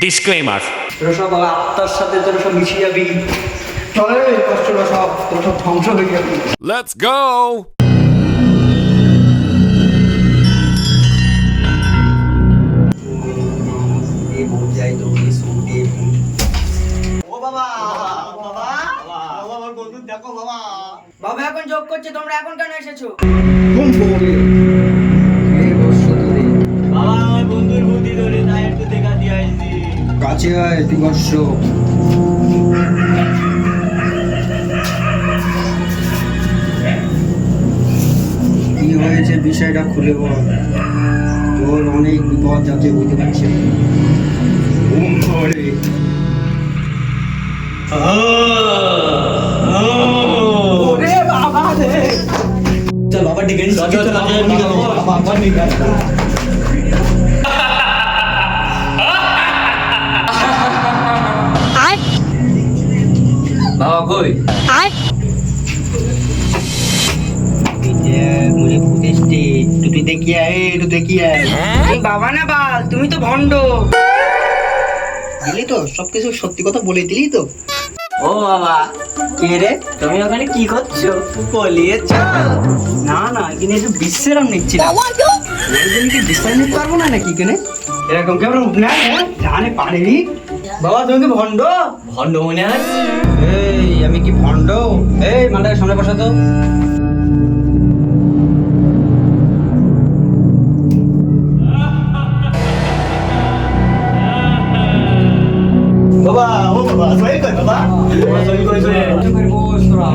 Disclaimer. তোরা সব আত্মার সাথে তোরা সব মিশে যাবি। চলে কষ্টটা সব তোরা সব ধ্বংস হয়ে যাবি। Let's go. বাবা এখন যোগ করছে, তোমরা এখন কেন এসেছো? বাবা আমার বন্ধুর বুদ্ধি ধরে তাই একটু দেখা দিয়ে আসছি। কাছে আয় তুই বর্ষ। কি হয়েছে বিষয়টা খুলে বল। তোর অনেক বিপদ যাতে বুঝতে পারছি। চল বাবা ডেকে নিস। বাবা কই? मुझे पुलिस थे तू देखिए तू देखिए এই বাবা না বাল, তুমি তো ভন্ড। দিলি তো সবকিছু সত্যি কথা বলে দিলি তো। ও বাবা, কে রে? তুমি ওখানে কি করছো? পলিয়েছ? না না এখানে একটু বিশ্রাম নিচ্ছি না। কি বিশ্রাম নিতে পারবো না নাকি এখানে? এরকম কেমন না জানে পারিনি। বাবা তুমি কি ভণ্ড? ভন্ড মনে হয়। এই আমি কি ভণ্ড? এই মালটাকে সামনে বসা তো। বাবা ও বাবা সই কই বাবা সই কই বস তোরা।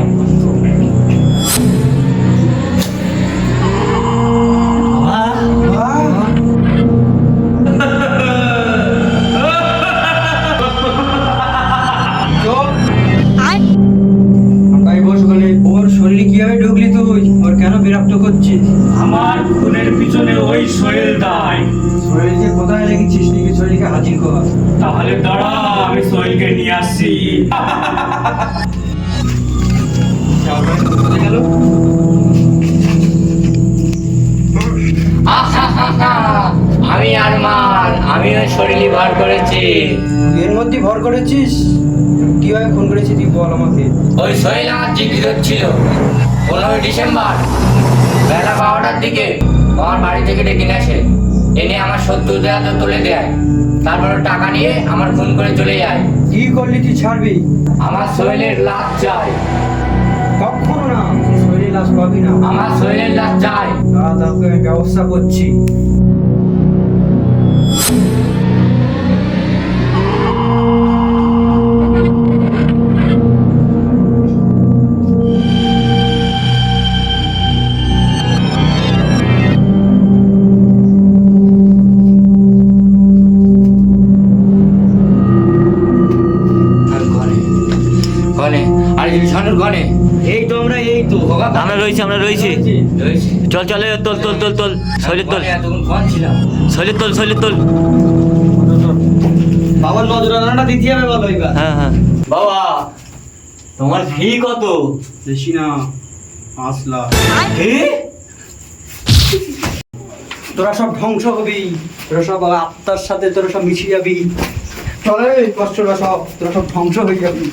ওর শরীরে কিভাবে ঢুকলি তুই? ওর কেন বিরক্ত করছিস? আমার খুনের পিছনে ওই সোহেল দায়। শরীরকে কোথায় রেখেছিস? নাকি শরীরকে হাজির কর। তাহলে দাঁড়া, আমি সোহেলকে নিয়ে আসছি। কোথায় গেল? আমি আরমান, আমি ওই শরীরই বার করেছি। এর মধ্যে ভর করেছিস? কিভাবে ফোন করেছিস তুই বল আমাকে। ওই সোহেল আমার জিজ্ঞেস ছিল 15 ডিসেম্বর বেলা 12টার দিকে আমার বাড়ি থেকে ডেকে নিয়ে আসে, এনে আমার শত্রুদের হাতে তুলে দেয়। তারপর টাকা নিয়ে আমার ফোন করে চলে যায়। কি করলি তুই ছাড়বি? আমার সোহেলের লাশ চাই। কখনো না, শরীর লাশ পাবি না। আমার সোহেলের লাশ চাই। তাকে আমি ব্যবস্থা করছি। গনে আর ঝানুর গনে। এই তো আমরা এই তো আমরা রয়েছি চল চল তোল তোল তোল তোল শৈলের তোল এতক্ষণ কোন ছিলাম? শৈলের তোল বাবার নজরানাটা দিতে হবে বলো এবার। হ্যাঁ বাবা তোমার ফি কত? বেশি না, 5 লাখ। তোরা সব ধ্বংস হবি। তোরা সব আত্মার সাথে তোরা সব মিশে যাবি। চলে কষ্টটা সব তোরা সব ধ্বংস হয়ে যাবি।